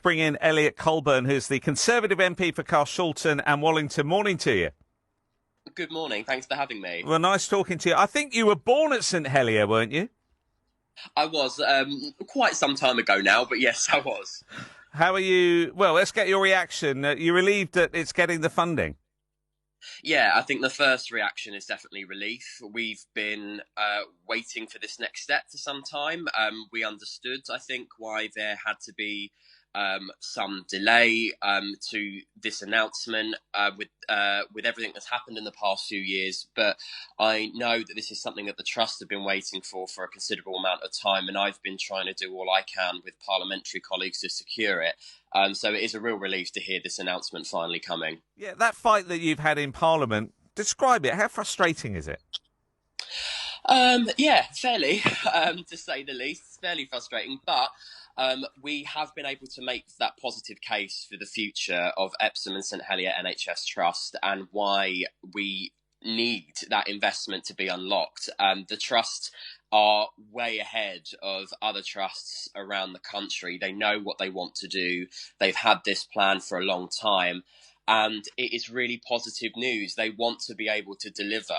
bring in Elliot Colburn, who's the Conservative MP for Carshalton and Wallington. Morning to you. Good morning. Thanks for having me. Well, nice talking to you. I think you were born at St Helier, weren't you? I was quite some time ago now, but yes, I was. How are you? Well, let's get your reaction. You're relieved that it's getting the funding? Yeah, I think the first reaction is definitely relief. We've been waiting for this next step for some time. We understood, I think, why there had to be some delay to this announcement with everything that's happened in the past few years. But I know that this is something that the Trust have been waiting for a considerable amount of time, and I've been trying to do all I can with parliamentary colleagues to secure it. So it is a real relief to hear this announcement finally coming. Yeah, that fight that you've had in Parliament, describe it. How frustrating is it? Yeah, fairly, to say the least. It's fairly frustrating, but we have been able to make that positive case for the future of Epsom and St Helier NHS Trust and why we need that investment to be unlocked. The Trust are way ahead of other trusts around the country. They know what they want to do. They've had this plan for a long time, and it is really positive news. They want to be able to deliver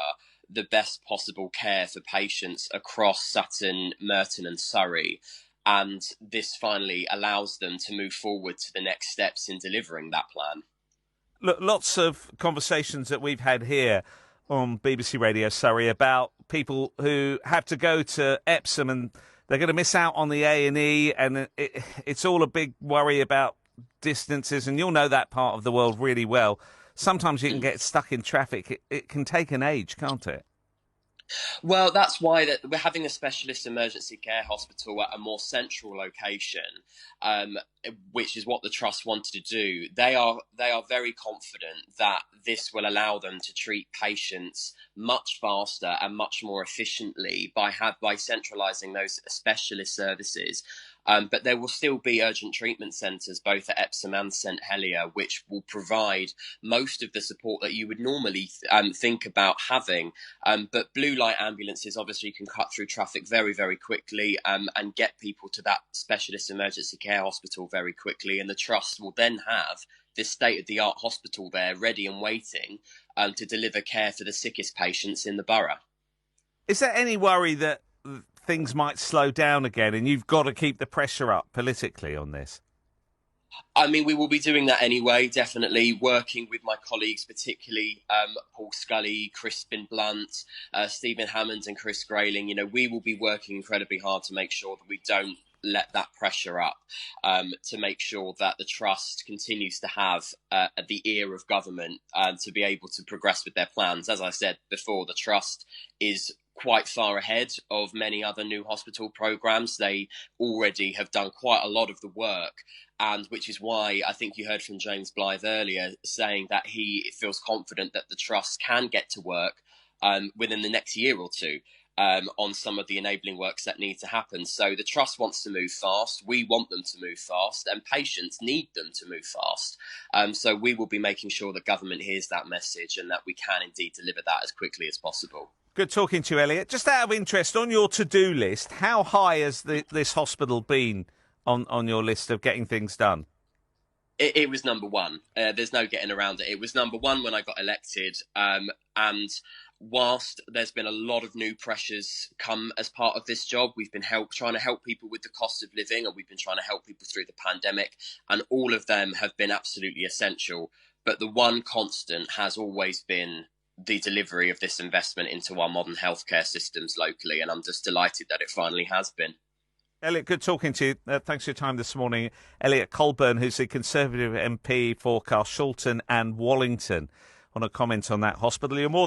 the best possible care for patients across Sutton, Merton and Surrey. And this finally allows them to move forward to the next steps in delivering that plan. Look, lots of conversations that we've had here on BBC Radio Surrey about people who have to go to Epsom and they're going to miss out on the A&E, and it's all a big worry about distances, and you'll know that part of the world really well. Sometimes you can get stuck in traffic. It can take an age, can't it? Well, that's why we're having a specialist emergency care hospital at a more central location, which is what the Trust wanted to do. They are very confident that this will allow them to treat patients much faster and much more efficiently by centralising those specialist services. But there will still be urgent treatment centres, both at Epsom and St Helier, which will provide most of the support that you would normally think about having. But blue light ambulances obviously can cut through traffic very, very quickly and get people to that specialist emergency care hospital very quickly. And the Trust will then have this state-of-the-art hospital there ready and waiting to deliver care for the sickest patients in the borough. Is there any worry that things might slow down again, and you've got to keep the pressure up politically on this? I mean, we will be doing that anyway, definitely, working with my colleagues, particularly Paul Scully, Crispin Blunt, Stephen Hammond and Chris Grayling. You know, we will be working incredibly hard to make sure that we don't let that pressure up, to make sure that the Trust continues to have the ear of government to be able to progress with their plans. As I said before, the Trust is quite far ahead of many other new hospital programmes. They already have done quite a lot of the work, and which is why I think you heard from James Blythe earlier saying that he feels confident that the Trust can get to work within the next year or two on some of the enabling works that need to happen. So the Trust wants to move fast. We want them to move fast, and patients need them to move fast. So we will be making sure that government hears that message and that we can indeed deliver that as quickly as possible. Good talking to you, Elliot. Just out of interest, on your to-do list, how high has this hospital been on your list of getting things done? It was number one. There's no getting around it. It was number one when I got elected. And whilst there's been a lot of new pressures come as part of this job, we've been trying to help people with the cost of living, and we've been trying to help people through the pandemic, and all of them have been absolutely essential. But the one constant has always been the delivery of this investment into our modern healthcare systems locally, and I'm just delighted that it finally has been. Elliot, good talking to you. Thanks for your time this morning. Elliot Colburn, who's the Conservative MP for Carshalton and Wallington, on a comment on that hospital. You're more than